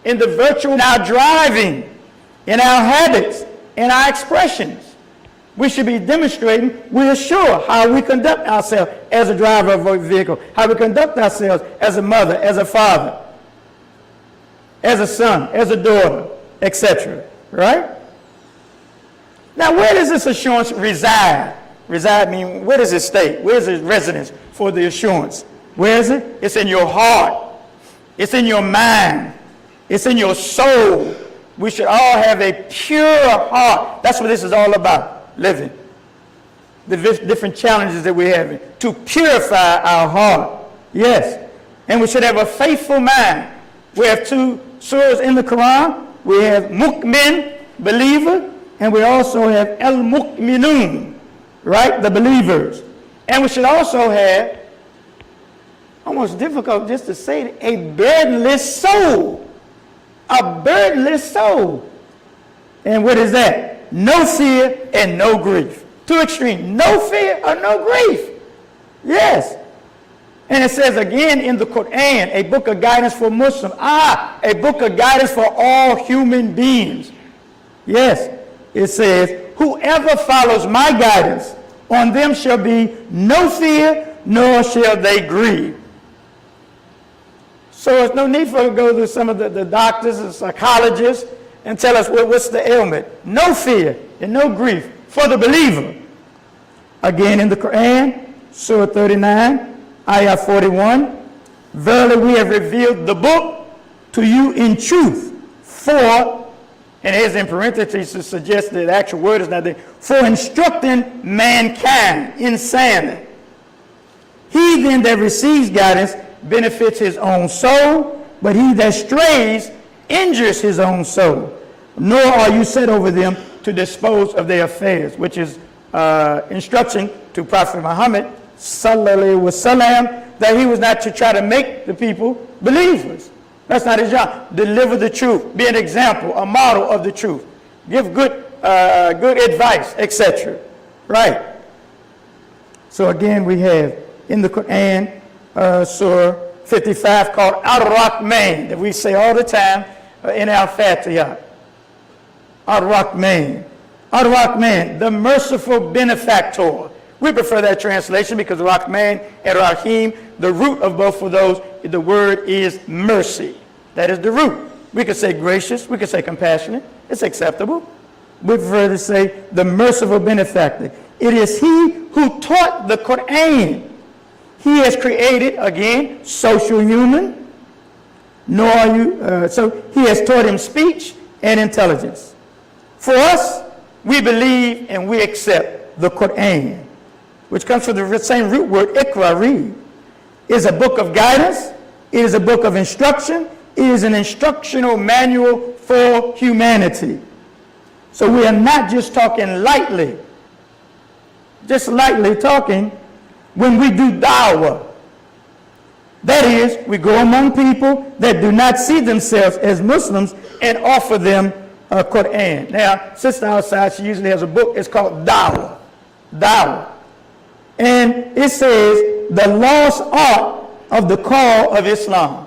in the virtue in our driving, in our habits, in our expressions. We should be demonstrating, we are sure how we conduct ourselves as a driver of a vehicle, how we conduct ourselves as a mother, as a father, as a son, as a daughter, etc. Right? Now, where does this assurance reside? Reside means, where does it stay? Where is its residence for the assurance? Where is it? It's in your heart. It's in your mind. It's in your soul. We should all have a pure heart. That's what this is all about, living. The different challenges that we're having to purify our heart. Yes. And we should have a faithful mind. We have two surahs in the Quran. We have mu'min, believer, and we also have al-mu'minun, right, the believers. And we should also have, almost difficult just to say it, a burdenless soul. A burdenless soul. And what is that? No fear and no grief. Two extremes. No fear or no grief. Yes. And it says again in the Quran, a book of guidance for Muslims. A book of guidance for all human beings. Yes. It says, whoever follows my guidance, on them shall be no fear, nor shall they grieve. So there's no need for us to go to some of the doctors and psychologists and tell us what's the ailment. No fear and no grief for the believer. Again in the Quran, Surah 39, Ayah 41, verily we have revealed the book to you in truth for, and here's in parentheses to suggest that the actual word is not there, for instructing mankind in saying, he then that receives guidance benefits his own soul, but he that strays injures his own soul. Nor are you set over them to dispose of their affairs, which is instruction to Prophet Muhammad sallallahu alaihi wasallam, that he was not to try to make the people believers. That's not his job. Deliver the truth, be an example, a model of the truth, give good advice, etc. Right? So again, we have in the Quran, Surah 55 called Ar-Rahman, that we say all the time in our Fatiha. Ar-Rahman. Ar-Rahman, the merciful benefactor. We prefer that translation because Rahman and Rahim, the root of both of those, the word is mercy. That is the root. We could say gracious, we could say compassionate. It's acceptable. We prefer to say the merciful benefactor. It is he who taught the Quran. He has created, again, social human, so he has taught him speech and intelligence. For us, we believe and we accept the Quran, which comes from the same root word, ikra, read. It is a book of guidance. It is a book of instruction. It is an instructional manual for humanity. So we are not just talking lightly, just lightly talking when we do da'wah. That is, we go among people that do not see themselves as Muslims and offer them a Quran. Now, sister outside, she usually has a book. It's called Da'wah. Da'wah. And it says, the lost art of the call of Islam.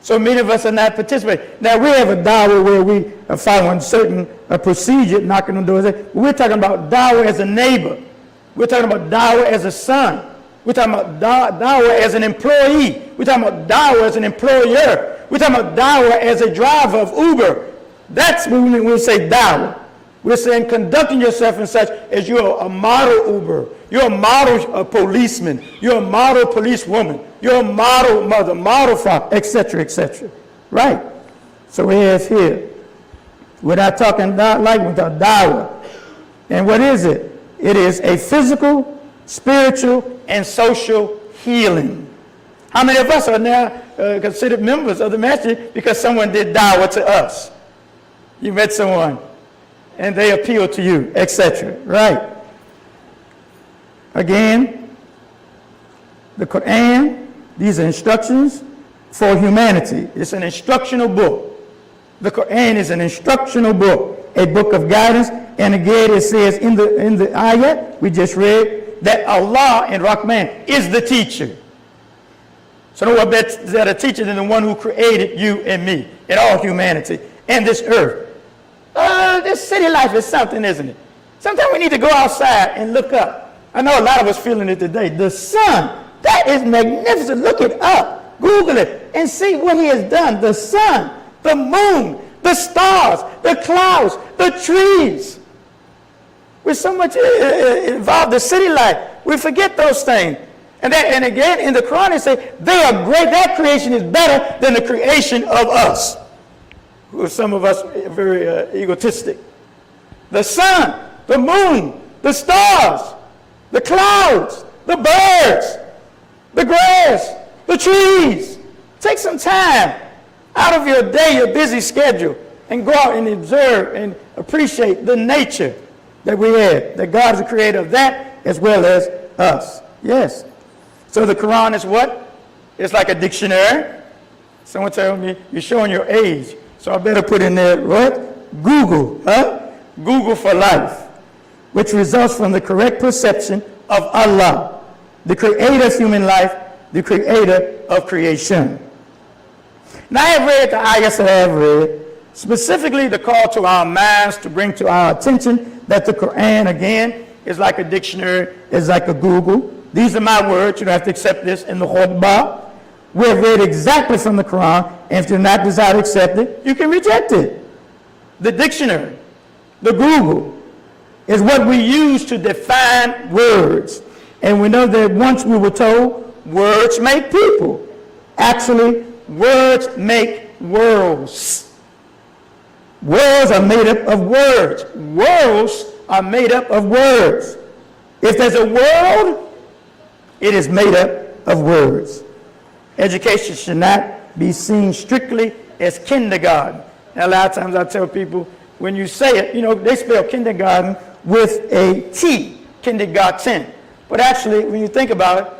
So many of us are not participating. Now, we have a da'wah where we are following certain procedure, knocking on doors. We're talking about da'wah as a neighbor. We're talking about da'wah as a son. We're talking about da'wah as an employee. We're talking about da'wah as an employer. We're talking about da'wah as a driver of Uber. That's when we say da'wah. We're saying conducting yourself in such as you're a model Uber. You're a model policeman. You're a model policewoman. You're a model mother, model father, etc., etc. Right? So we have here, we're not talking like we're talking da'wah. And what is it? It is a physical, spiritual, and social healing. How many of us are now considered members of the Masjid because someone did da'wah to us? You met someone and they appeal to you, etc. Right? Again, the Quran, these are instructions for humanity. It's an instructional book. The Quran is an instructional book, a book of guidance. And again, it says in the ayah we just read that Allah and Rahman is the teacher. So no one better teacher than the one who created you and me and all humanity and this earth. This city life is something, isn't it? Sometimes we need to go outside and look up. I know a lot of us feeling it today. The sun, that is magnificent. Look it up. Google it and see what he has done. The sun, the moon, the stars, the clouds, the trees. We're so much involved in city life. We forget those things. And again, in the Quran, it says, they are great. That creation is better than the creation of us. Some of us are very egotistic. The sun, the moon, the stars, the clouds, the birds, the grass, the trees. Take some time out of your day, your busy schedule, and go out and observe and appreciate the nature that we have, that God is the creator of that as well as us. Yes. So the Quran is what? It's like a dictionary. Someone told me, you're showing your age. So I better put in there, what? Google, Google for life, which results from the correct perception of Allah, the creator of human life, the creator of creation. Now I have read the ayahs that I have read, specifically the call to our minds to bring to our attention that the Quran, again, is like a dictionary, is like a Google. These are my words. You don't have to accept this in the khutbah. We have read exactly from the Quran, and if you do not desire to accept it, you can reject it. The dictionary, the Google, is what we use to define words. And we know that once we were told, words make people. Actually, words make worlds. Worlds are made up of words. Worlds are made up of words. If there's a world, it is made up of words. Education should not be seen strictly as kindergarten. And a lot of times I tell people, when you say it, you know, they spell kindergarten with a T, kindergarten. But actually, when you think about it,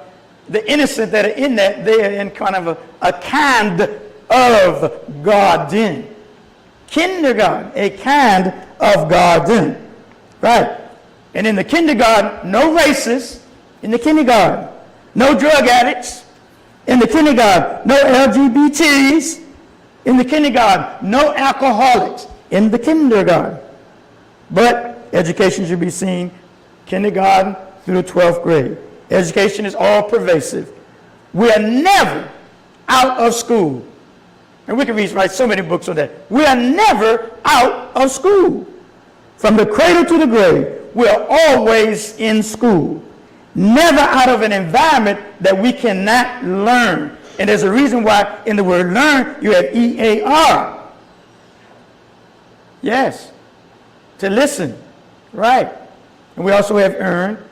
the innocent that are in that, they are in kind of a kind of garden. Kindergarten, a kind of garden. Right? And in the kindergarten, no racists. In the kindergarten, no drug addicts. In the kindergarten, no LGBTs. In the kindergarten, no alcoholics. In the kindergarten. But education should be seen kindergarten through the 12th grade. Education is all pervasive. We are never out of school. And we can write so many books on that. We are never out of school. From the cradle to the grave, we are always in school. Never out of an environment that we cannot learn. And there's a reason why in the word learn, you have E-A-R. Yes. To listen. Right. And we also have earn.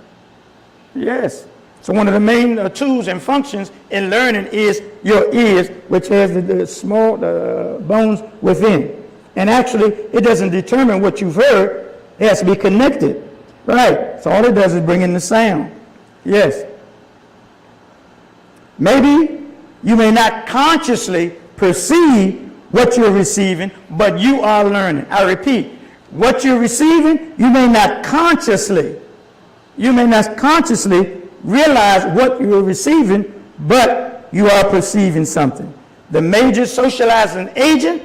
Yes. So one of the main tools and functions in learning is your ears, which has the small bones within. And actually, it doesn't determine what you've heard. It has to be connected. Right. So all it does is bring in the sound. Yes. Maybe you may not consciously perceive what you're receiving, but you are learning. I repeat, what you're receiving, you may not consciously realize what you're receiving, but you are perceiving something. The major socializing agent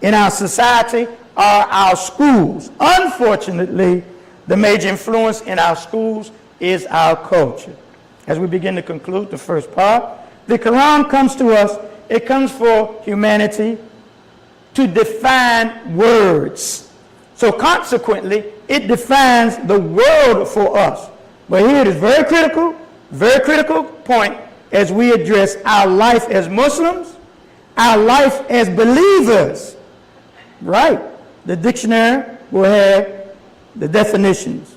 in our society are our schools. Unfortunately, the major influence in our schools is our culture. As we begin to conclude the first part, the Quran comes to us, it comes for humanity to define words. So consequently, it defines the world for us. But here it is very critical point as we address our life as Muslims, our life as believers. Right. The dictionary will have the definitions.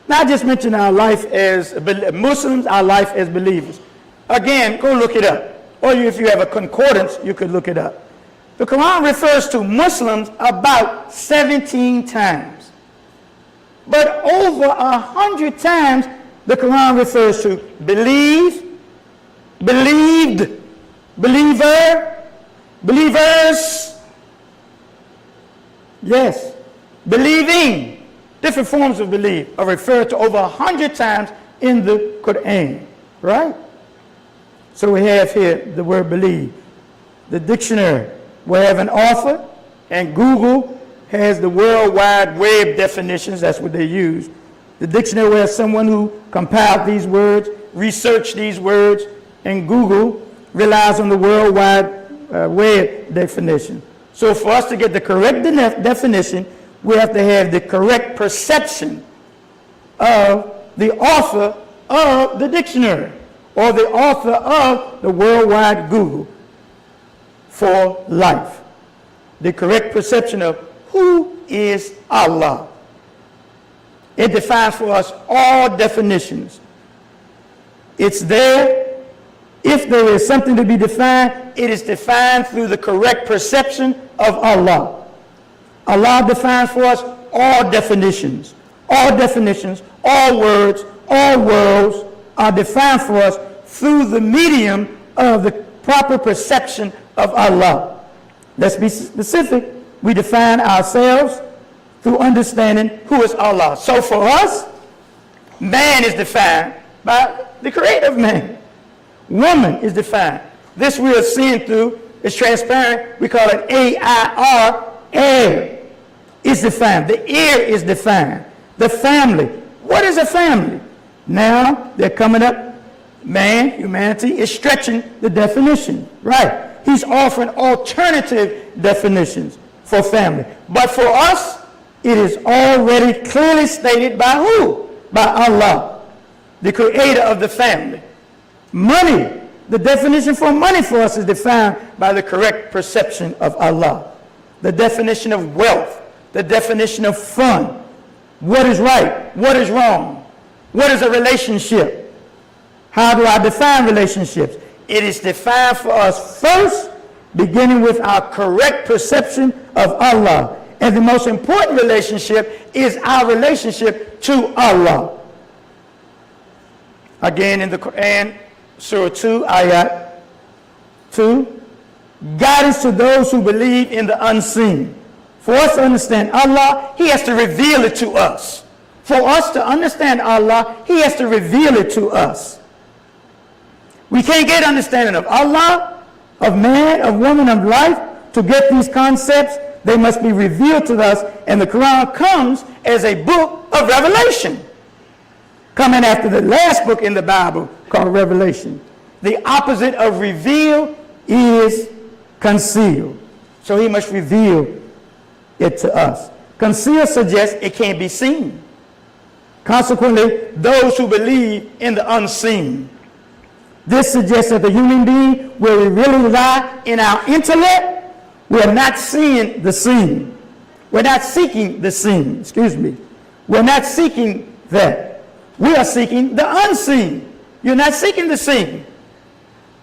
Now I just mentioned our life as Muslims, our life as believers. Again, go look it up. Or if you have a concordance, you could look it up. The Quran refers to Muslims about 17 times. But over 100 times, the Quran refers to believe, believed, believer, believers. Yes, believing. Different forms of belief are referred to over 100 times in the Quran, right? So we have here the word believe. The dictionary will have an author, and Google has the World Wide Web definitions. That's what they use. The dictionary will have someone who compiled these words, researched these words, and Google relies on the World Wide Web definition. So for us to get the correct definition, we have to have the correct perception of the author of the dictionary or the author of the worldwide Google for life. The correct perception of who is Allah. It defines for us all definitions. It's there. If there is something to be defined, it is defined through the correct perception of Allah. Allah defines for us all definitions. All definitions, all words, all worlds are defined for us through the medium of the proper perception of Allah. Let's be specific. We define ourselves through understanding who is Allah. So for us, man is defined by the creator of man. Woman is defined. This we are seeing through is transparent. We call it A-I-R, air is defined. The ear is defined. The family. What is a family? Now they're coming up. Man, humanity is stretching the definition. Right. He's offering alternative definitions for family. But for us, it is already clearly stated by who? By Allah, the creator of the family. Money. The definition for money for us is defined by the correct perception of Allah. The definition of wealth. The definition of fun. What is right? What is wrong? What is a relationship? How do I define relationships? It is defined for us first, beginning with our correct perception of Allah. And the most important relationship is our relationship to Allah. Again in the Quran, Surah 2, Ayat 2, guidance to those who believe in the unseen. For us to understand Allah, He has to reveal it to us. For us to understand Allah, He has to reveal it to us. We can't get understanding of Allah, of man, of woman, of life. To get these concepts, they must be revealed to us. And the Quran comes as a book of revelation, coming after the last book in the Bible called Revelation. The opposite of reveal is conceal. So He must reveal it to us. Conceal suggests it can't be seen. Consequently, those who believe in the unseen. This suggests that the human being, where we really lie in our intellect, we are not seeing the seen. We're not seeking the seen. We're not seeking that. We are seeking the unseen. You're not seeking the seen.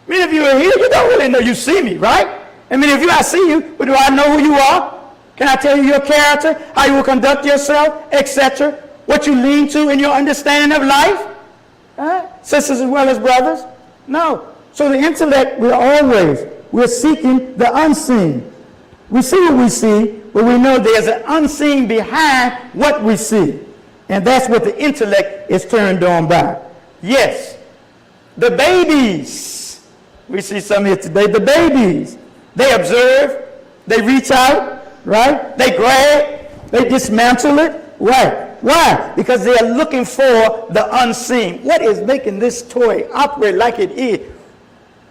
Many of you are here, you don't really know you see me, right? And many of you, I see you, but do I know who you are? Can I tell you your character, how you will conduct yourself, etc.? What you lean to in your understanding of life? Sisters as well as brothers? No. So the intellect, we're seeking the unseen. We see what we see, but we know there's an unseen behind what we see. And that's what the intellect is turned on by. Yes. The babies. We see some here today. The babies. They observe. They reach out. Right? They grab. They dismantle it. Right. Why? Because they are looking for the unseen. What is making this toy operate like it is?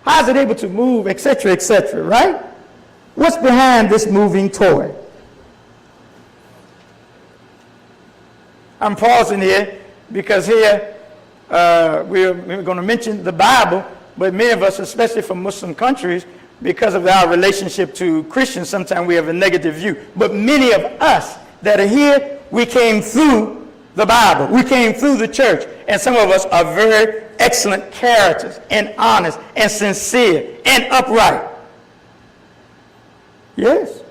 How is it able to move, etc., etc., right? What's behind this moving toy? I'm pausing here because here we're going to mention the Bible, but many of us, especially from Muslim countries, because of our relationship to Christians, sometimes we have a negative view. But many of us that are here, we came through the Bible. We came through the church. And some of us are very excellent characters and honest and sincere and upright. Yes.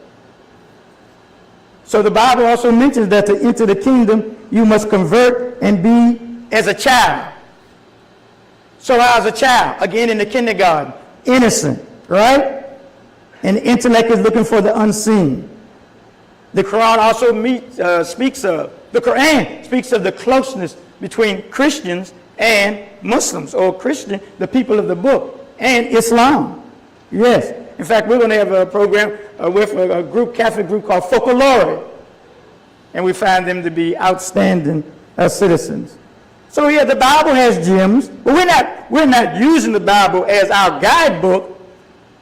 So the Bible also mentions that to enter the kingdom, you must convert and be as a child. So as a child, again in the kindergarten, innocent, right? And the intellect is looking for the unseen. The Quran also speaks of the closeness between Christians and Muslims, or the people of the book, and Islam. Yes. In fact, we're going to have a program with a group, Catholic group called Folklore, and we find them to be outstanding citizens. So yeah, the Bible has gems, but we're not using the Bible as our guidebook,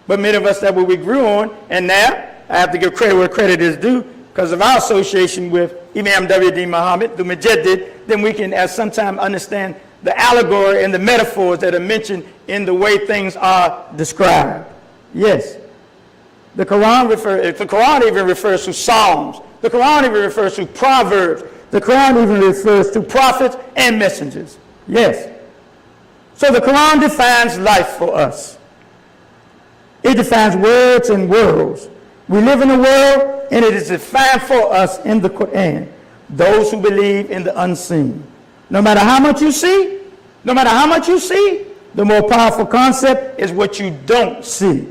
but many of us, that's what we grew on, and now I have to give credit where credit is due, because of our association with Imam W.D. Muhammad, the Masjid, then we can sometimes understand the allegory and the metaphors that are mentioned in the way things are described. Yes. The Quran even refers to Psalms. The Quran even refers to Proverbs. The Quran even refers to prophets and messengers. Yes. So the Quran defines life for us. It defines words and worlds. We live in a world, and it is defined for us in the Quran. Those who believe in the unseen. No matter how much you see, the more powerful concept is what you don't see.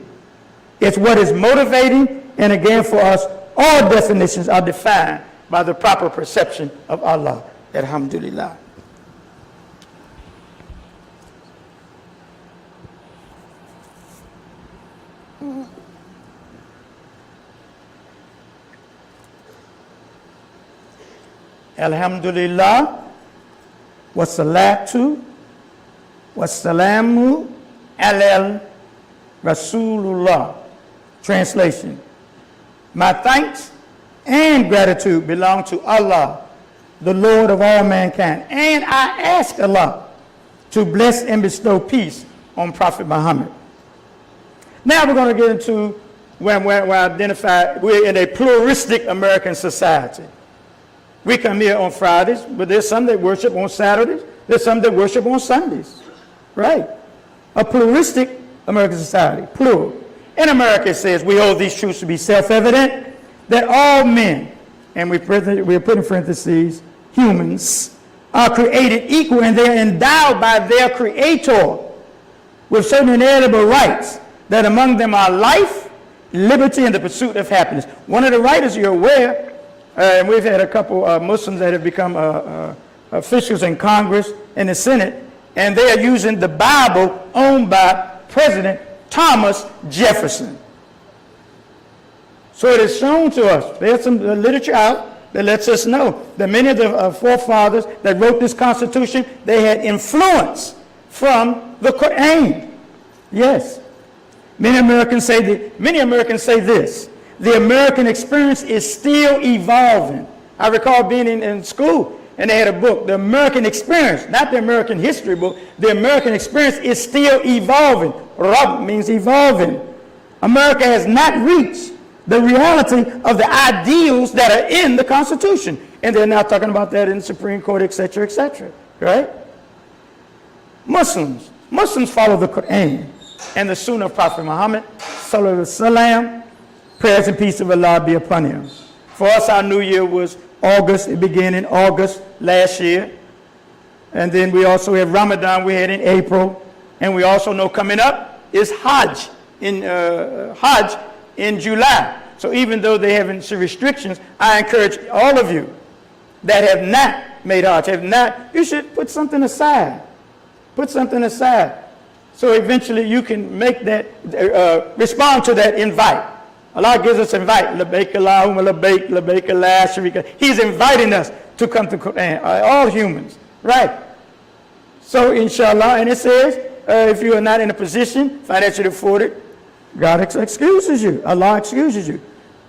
It's what is motivating, and again, for us, all definitions are defined by the proper perception of Allah. Alhamdulillah. Alhamdulillah, wassalatu, wassalamu, alal Rasulullah. Translation: my thanks and gratitude belong to Allah, the Lord of all mankind, and I ask Allah to bless and bestow peace on Prophet Muhammad. Now we're going to get into where we're in a pluralistic American society. We come here on Fridays, but there's some that worship on Saturdays. There's some that worship on Sundays. Right? A pluralistic American society. Plural. In America, it says we hold these truths to be self-evident, that all men, and we put in parentheses, humans, are created equal, and they are endowed by their Creator with certain inalienable rights, that among them are life, liberty, and the pursuit of happiness. One of the writers, you're aware, and we've had a couple Muslims that have become officials in Congress and the Senate, and they are using the Bible owned by President Thomas Jefferson. So it is shown to us, there's some literature out that lets us know that many of the forefathers that wrote this Constitution, they had influence from the Quran. Yes. Many Americans say this: the American experience is still evolving. I recall being in school, and they had a book, The American Experience, not the American history book. The American experience is still evolving. Rab means evolving. America has not reached the reality of the ideals that are in the Constitution. And they're now talking about that in the Supreme Court, etc., right? Muslims follow the Quran and the Sunnah of Prophet Muhammad, sallallahu alaihi wasallam. Prayers and peace of Allah be upon him. For us, our new year was August. It began in August last year. And then we also have Ramadan we had in April. And we also know coming up is Hajj in July. So even though they have some restrictions, I encourage all of you that have not made Hajj, you should put something aside. Put something aside. So eventually you can make that, respond to that invite. Allah gives us invite. Labbaik Allahumma labbaik, labbaik la sharika. He's inviting us to come to Quran. All humans. Right. So inshallah, and it says, if you are not in a position financially to afford it, God excuses you. Allah excuses you.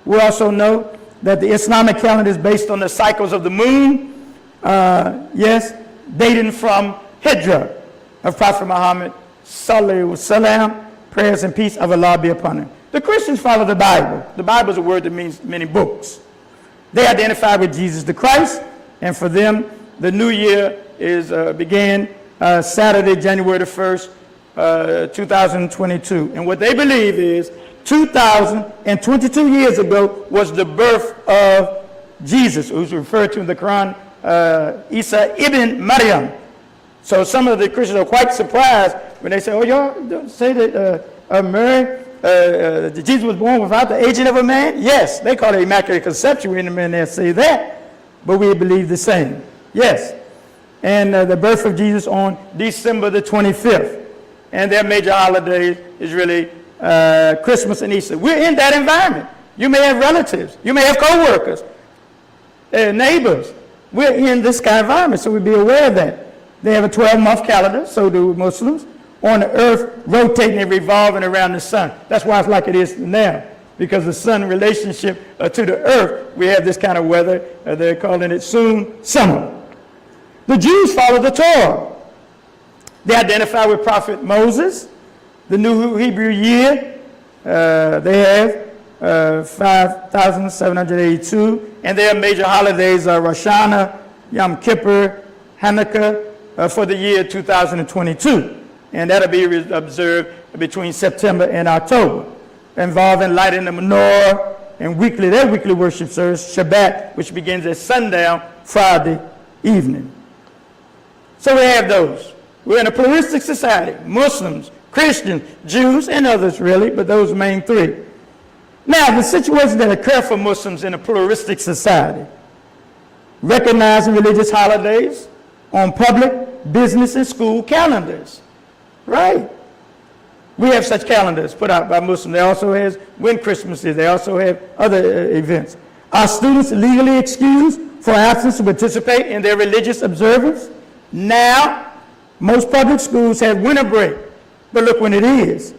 We also know that the Islamic calendar is based on the cycles of the moon. Yes, dating from Hijrah of Prophet Muhammad, sallallahu alaihi wasallam. Prayers and peace of Allah be upon him. The Christians follow the Bible. The Bible is a word that means many books. They identify with Jesus the Christ, and for them, the new year began Saturday, January the 1st, 2022. And what they believe is 2,022 years ago was the birth of Jesus, who's referred to in the Quran, Isa ibn Maryam. So some of the Christians are quite surprised when they say, oh, y'all don't say that Jesus was born without the agent of a man? Yes, they call it Immaculate Conception. We're in the men there say that, but we believe the same. Yes. And the birth of Jesus on December the 25th. And their major holidays is really Christmas and Easter. We're in that environment. You may have relatives. You may have co-workers, neighbors. We're in this kind of environment, so we be aware of that. They have a 12-month calendar, so do Muslims, on the earth rotating and revolving around the sun. That's why it's like it is now, because the sun relationship to the earth, we have this kind of weather. They're calling it soon summer. The Jews follow the Torah. They identify with Prophet Moses, the new Hebrew year. They have 5,782, and their major holidays are Rosh Hashanah, Yom Kippur, Hanukkah, for the year 2022. And that'll be observed between September and October, involving lighting the menorah and their weekly worship service, Shabbat, which begins at sundown Friday evening. So we have those. We're in a pluralistic society, Muslims, Christians, Jews, and others really, but those main three. Now, the situations that occur for Muslims in a pluralistic society, recognizing religious holidays on public, business, and school calendars, right? We have such calendars put out by Muslims. They also have when Christmas is. They also have other events. Are students legally excused for absence to participate in their religious observance? Now, most public schools have winter break, but look when it is,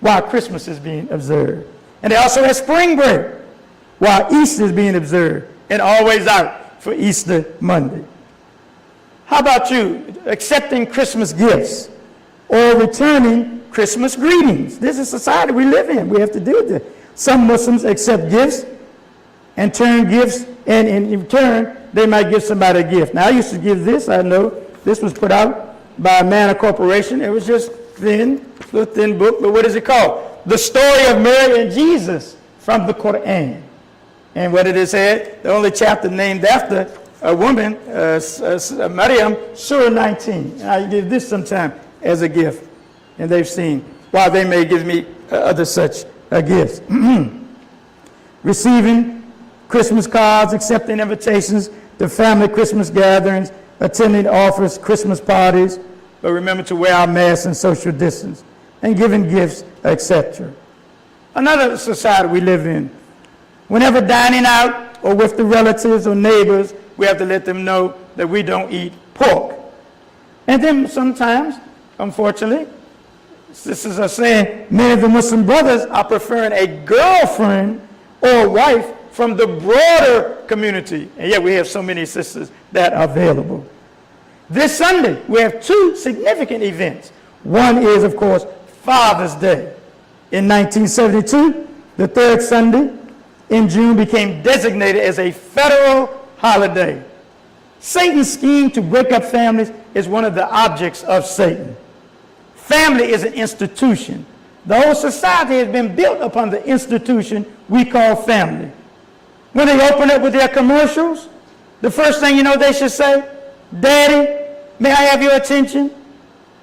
while Christmas is being observed. And they also have spring break, while Easter is being observed, and always out for Easter Monday. How about you accepting Christmas gifts or returning Christmas greetings? This is the society we live in. We have to do this. Some Muslims accept gifts and turn gifts, and in return, they might give somebody a gift. Now, I used to give this. I know this was put out by a Manna Corporation. It was just little thin book, but what is it called? The Story of Mary and Jesus from the Quran. And what it is said, the only chapter named after a woman, Maryam, Surah 19. I give this sometime as a gift, and they've seen, while they may give me other such gifts. Receiving Christmas cards, accepting invitations to family Christmas gatherings, attending offers, Christmas parties, but remember to wear our masks and social distance, and giving gifts, etc. Another society we live in, whenever dining out or with the relatives or neighbors, we have to let them know that we don't eat pork. And then sometimes, unfortunately, sisters are saying many of the Muslim brothers are preferring a girlfriend or a wife from the broader community. And yet we have so many sisters that are available. This Sunday, we have two significant events. One is, of course, Father's Day. In 1972, the third Sunday in June became designated as a federal holiday. Satan's scheme to break up families is one of the objects of Satan. Family is an institution. The whole society has been built upon the institution we call family. When they open up with their commercials, the first thing you know they should say, Daddy, may I have your attention?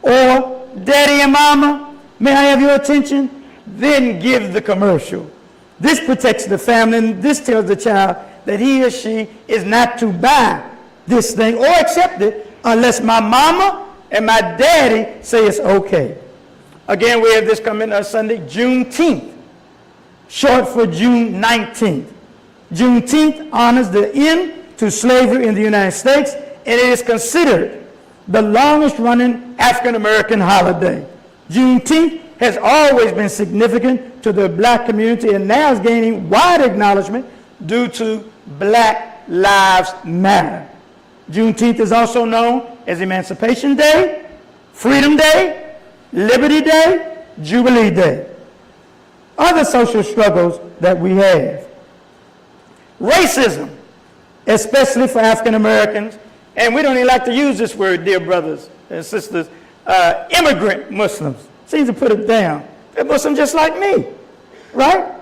Or, Daddy and Mama, may I have your attention? Then give the commercial. This protects the family, and this tells the child that he or she is not to buy this thing or accept it unless my mama and my daddy say it's okay. Again, we have this coming Sunday, Juneteenth, short for June 19th. Juneteenth honors the end to slavery in the United States, and it is considered the longest running African American holiday. Juneteenth has always been significant to the black community and now is gaining wide acknowledgement due to Black Lives Matter. Juneteenth is also known as Emancipation Day, Freedom Day, Liberty Day, Jubilee Day. Other social struggles that we have. Racism, especially for African Americans, and we don't even like to use this word, dear brothers and sisters, immigrant Muslims. Seems to put it down. They're Muslim just like me, right?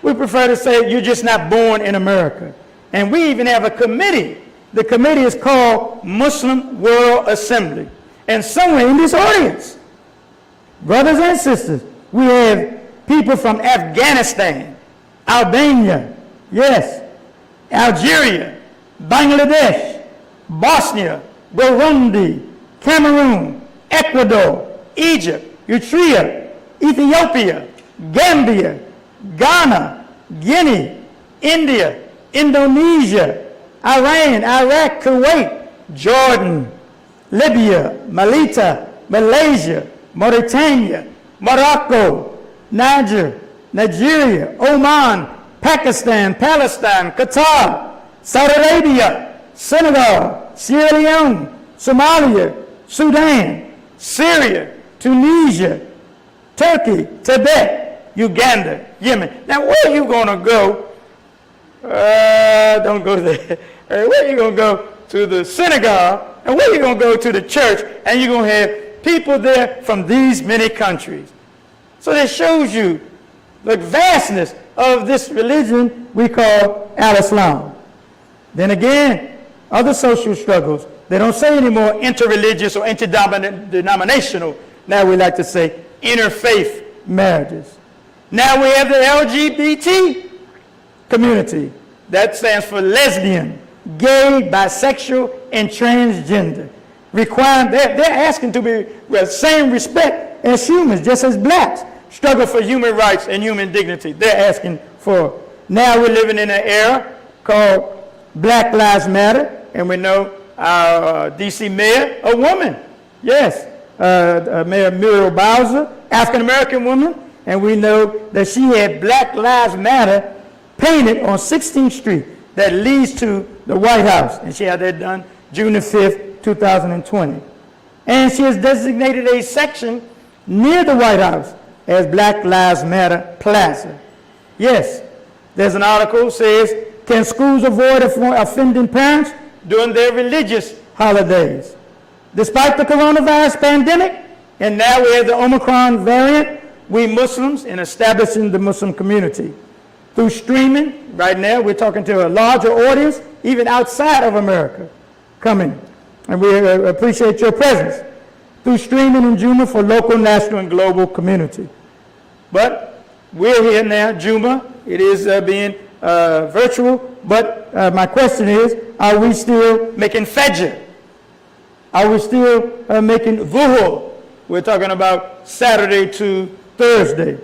We prefer to say you're just not born in America. And we even have a committee. The committee is called Muslim World Assembly. And somewhere in this audience, brothers and sisters, we have people from Afghanistan, Albania, yes, Algeria, Bangladesh, Bosnia, Burundi, Cameroon, Ecuador, Egypt, Eritrea, Ethiopia, Gambia, Ghana, Guinea, India, Indonesia, Iran, Iraq, Kuwait, Jordan, Libya, Malta, Malaysia, Mauritania, Morocco, Niger, Nigeria, Oman, Pakistan, Palestine, Qatar, Saudi Arabia, Senegal, Sierra Leone, Somalia, Sudan, Syria, Tunisia, Turkey, Tibet, Uganda, Yemen. Now, where are you going to go? Don't go there. Where are you going to go? To the synagogue, and where are you going to go? To the church, and you're going to have people there from these many countries. So that shows you the vastness of this religion we call al-Islam. Then again, other social struggles, they don't say anymore interreligious or interdenominational. Now we like to say interfaith marriages. Now we have the LGBT community. That stands for lesbian, gay, bisexual, and transgender. They're asking to be with same respect as humans, just as blacks struggle for human rights and human dignity. They're asking for. Now we're living in an era called Black Lives Matter, and we know our D.C. mayor, a woman, yes, Mayor Muriel Bowser, African-American woman, and we know that she had Black Lives Matter painted on 16th Street that leads to the White House, and she had that done June the 5th, 2020. And she has designated a section near the White House as Black Lives Matter Plaza. Yes, there's an article that says, can schools avoid offending parents during their religious holidays? Despite the coronavirus pandemic, and now we have the Omicron variant, we Muslims in establishing the Muslim community. Through streaming, right now we're talking to a larger audience, even outside of America, coming. And we appreciate your presence. Through streaming in Jumah for local, national, and global community. But we're here now, Jumah. It is being virtual, but my question is, are we still making fajr? Are we still making dhuhr? We're talking about Saturday to Thursday.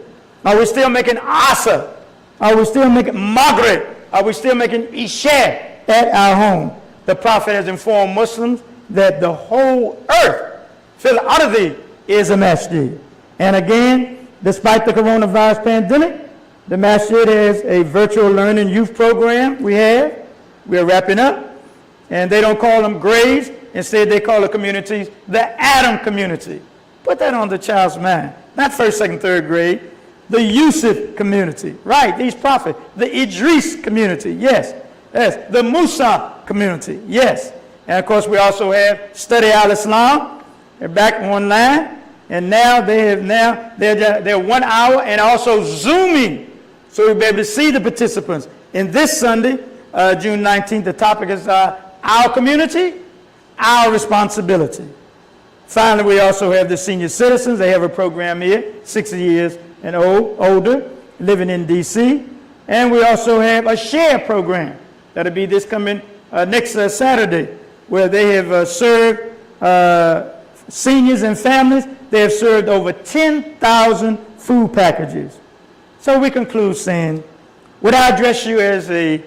Are we still making asr? Are we still making maghrib? Are we still making isha at our home? The Prophet has informed Muslims that the whole earth, fil ardi, is a masjid. And again, despite the coronavirus pandemic, the Masjid has a virtual learning youth program we're wrapping up. And they don't call them grades. Instead, they call the communities the Adam community. Put that on the child's mind. Not first, second, third grade. The Yusuf community. Right, these prophets. The Idris community. Yes. Yes. The Musa community. Yes. And of course, we also have Study al-Islam. They're back online. And now they're 1 hour and also Zooming. So we'll be able to see the participants. And this Sunday, June 19th, the topic is our community, our responsibility. Finally, we also have the senior citizens. They have a program here, 60 years and older, living in D.C. And we also have a share program. That'll be this coming next Saturday, where they have served seniors and families. They have served over 10,000 food packages. So we conclude saying, would I address you as a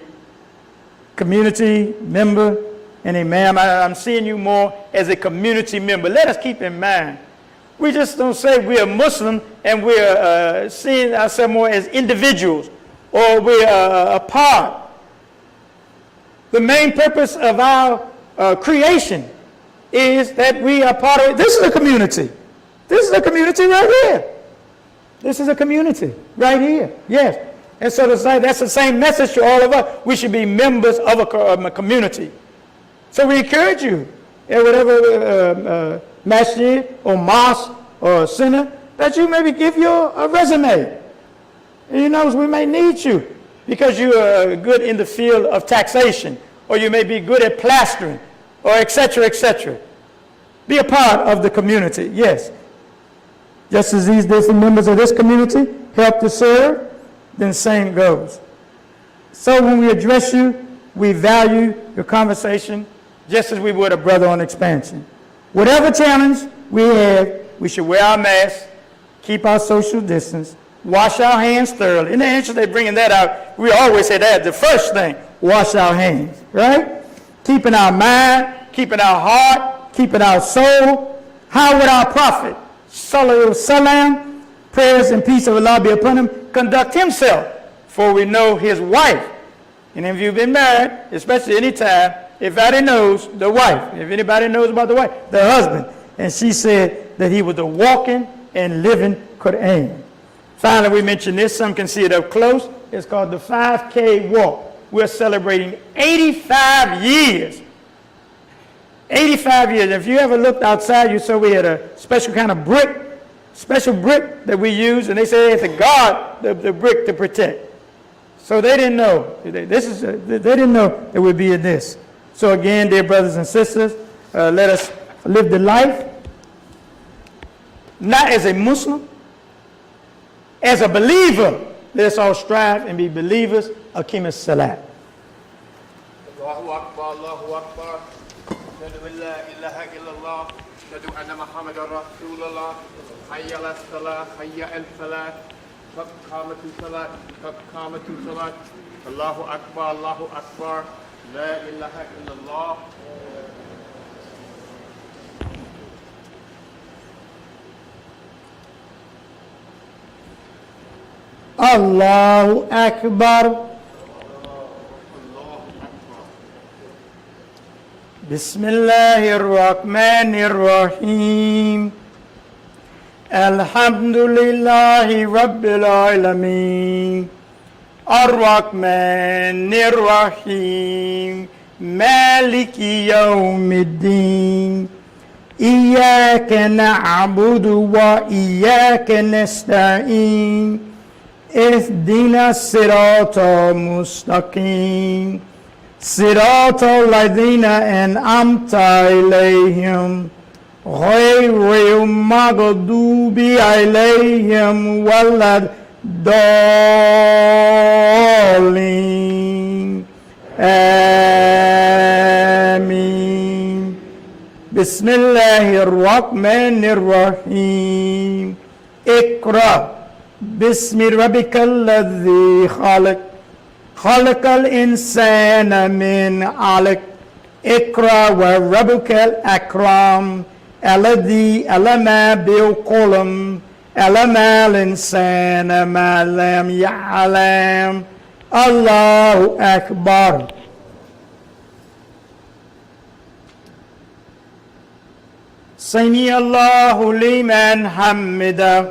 community member and a ma'am? I'm seeing you more as a community member. Let us keep in mind, we just don't say we're Muslim and we're seeing ourselves more as individuals or we're a part. The main purpose of our creation is that we are part of it. This is a community. This is a community right here. This is a community right here, yes. And so that's the same message to all of us. We should be members of a community. So we encourage you, at whatever masjid or mosque or center, that you maybe give your resume. And you know, we may need you because you are good in the field of taxation, or you may be good at plastering, or et cetera, et cetera. Be a part of the community, yes. Just as these different members of this community help to serve, then the same goes. So when we address you, we value your conversation just as we would a brother on expansion. Whatever challenge we have, we should wear our masks, keep our social distance, wash our hands thoroughly. In the interest of bringing that out, we always say that the first thing, wash our hands, right? Keeping our mind, keeping our heart, keeping our soul. How would our prophet, sallallahu alaihi wasallam, prayers and peace of Allah be upon him, conduct himself? For we know his wife. And if you've been married, especially any time, everybody knows the wife. If anybody knows about the wife, the husband. And she said that he was the walking and living Quran. Finally, we mentioned this. Some can see it up close. It's called the 5K walk. We're celebrating 85 years. 85 years. If you ever looked outside, you saw we had a special kind of brick, special brick that we use, and they say they have to guard the brick to protect. So they didn't know. They didn't know it would be in this. So again, dear brothers and sisters, let us live the life, not as a Muslim, as a believer. Let us all strive and be believers. Aqim as-salat. Allahu Akbar, Allahu Akbar. Ashhadu an la ilaha illallah. Ashhadu anna Muhammadan Rasulullah. Hayya ala salah, hayya al falah. Qad qamatis salat, qad qamatis salat. Allahu Akbar, Allahu Akbar. La ilaha illallah. Allahu Akbar. Bismillahirrahmanirrahim. Alhamdulillahi Rabbil Alameen. Ar-Rahmanir-Rahim. Maliki Yawmiddin. Iyyaka na'budu wa iyyaka nasta'in. اهدنا الصراط المستقيم صراط الذين أنعمت عليهم غير المغضوب عليهم ولا الضالين آمين بسم الله الرحمن الرحيم اقرأ بسم ربك الذي خلق خلق الإنسان من علق اقرأ وربك الأكرم الذي علم بالقلم علم الإنسان ما لم يعلم الله أكبر. سمع الله لمن حمده.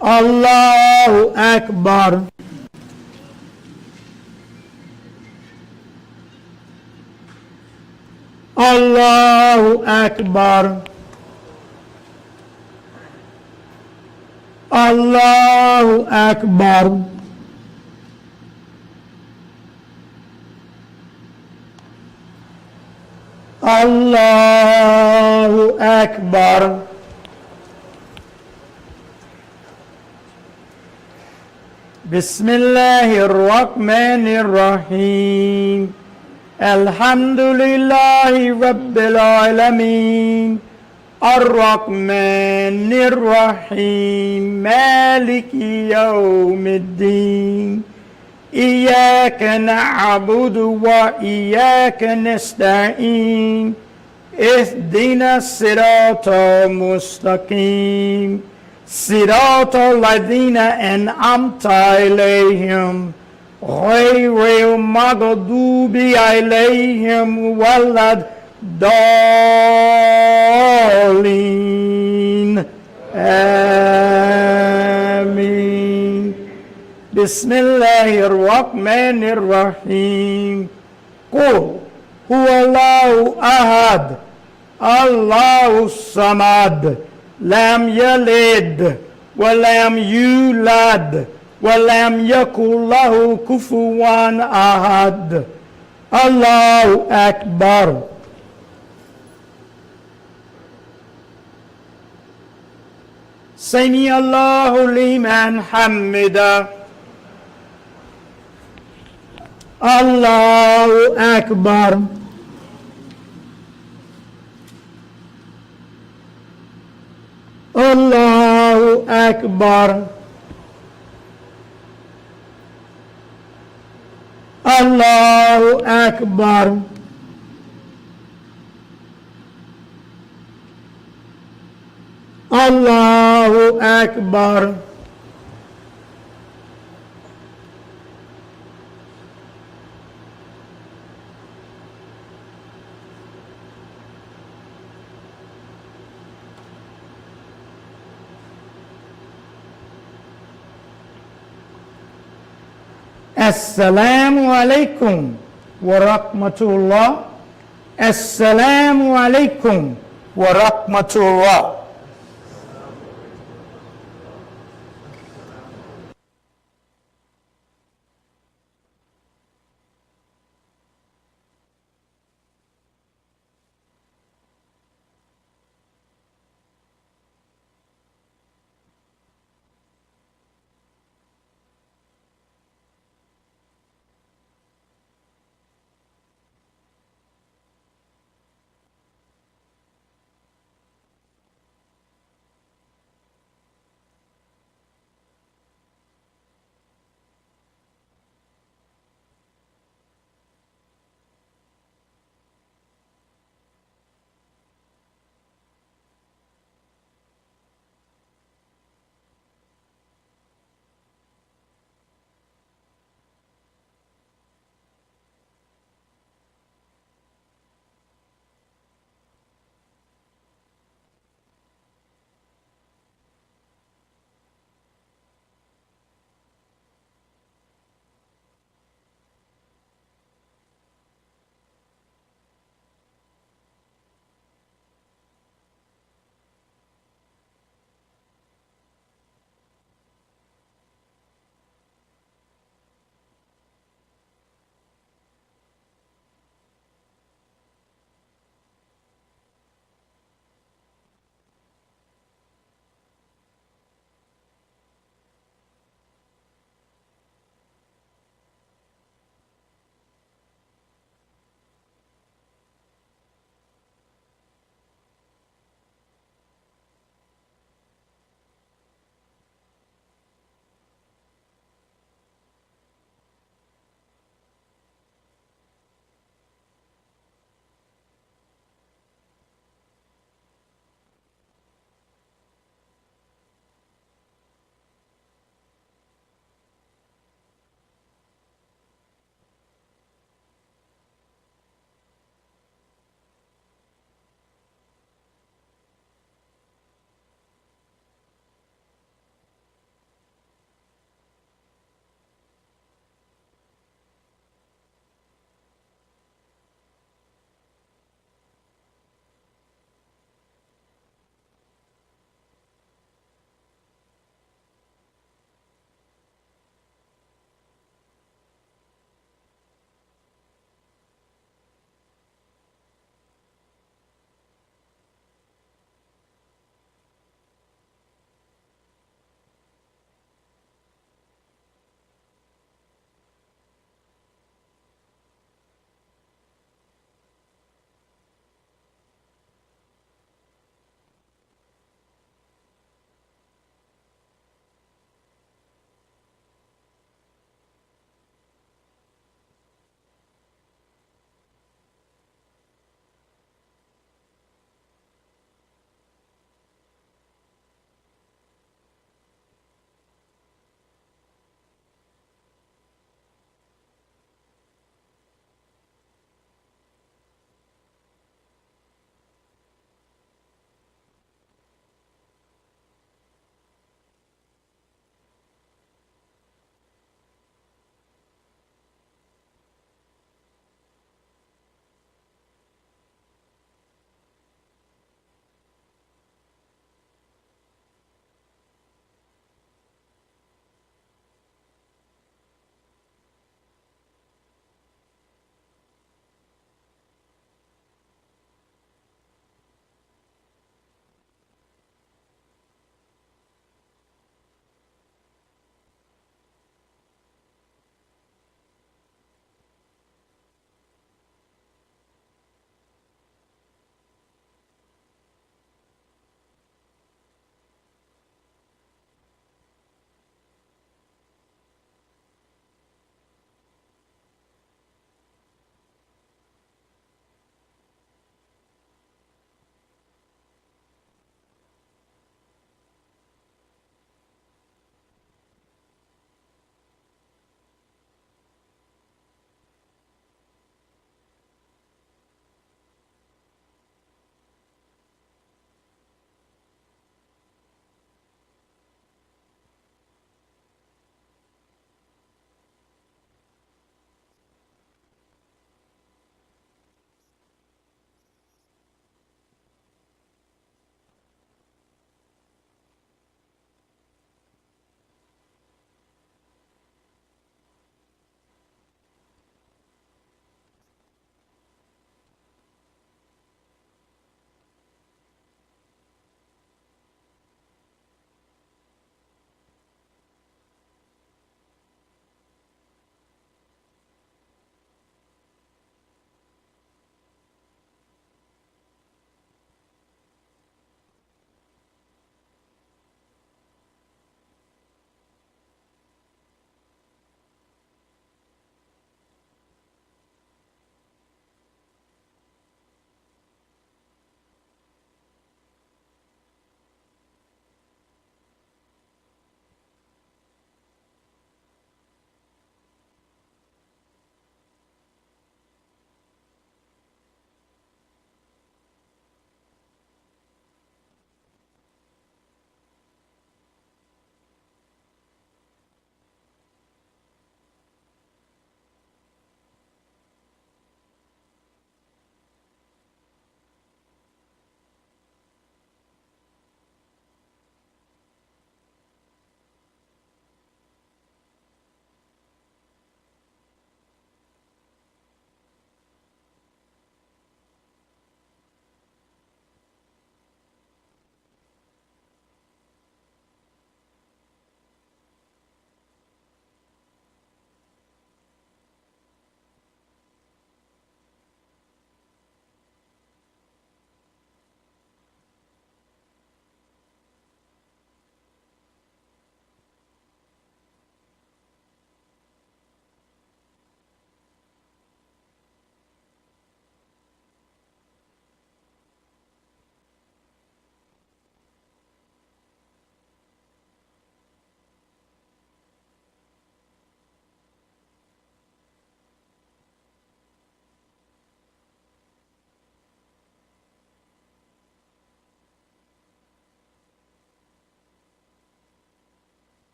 Allahu Akbar. Allahu Akbar. Allahu Akbar. Allahu Akbar. بسم الله الرحمن الرحيم الحمد لله رب العالمين الرحمن الرحيم مالك يوم الدين إياك نعبد وإياك نستعين اهدنا الصراط المستقيم صراط الذين أنعمت عليهم غير المغضوب عليهم ولا الضالين آمين بسم الله الرحمن الرحيم قل هو الله أحد الله الصمد لم يلد ولم يولد ولم يكن له كفوا أحد الله أكبر. سمع الله لمن حمده. الله أكبر. أكبر الله أكبر الله أكبر السلام عليكم ورحمة الله السلام عليكم ورحمة الله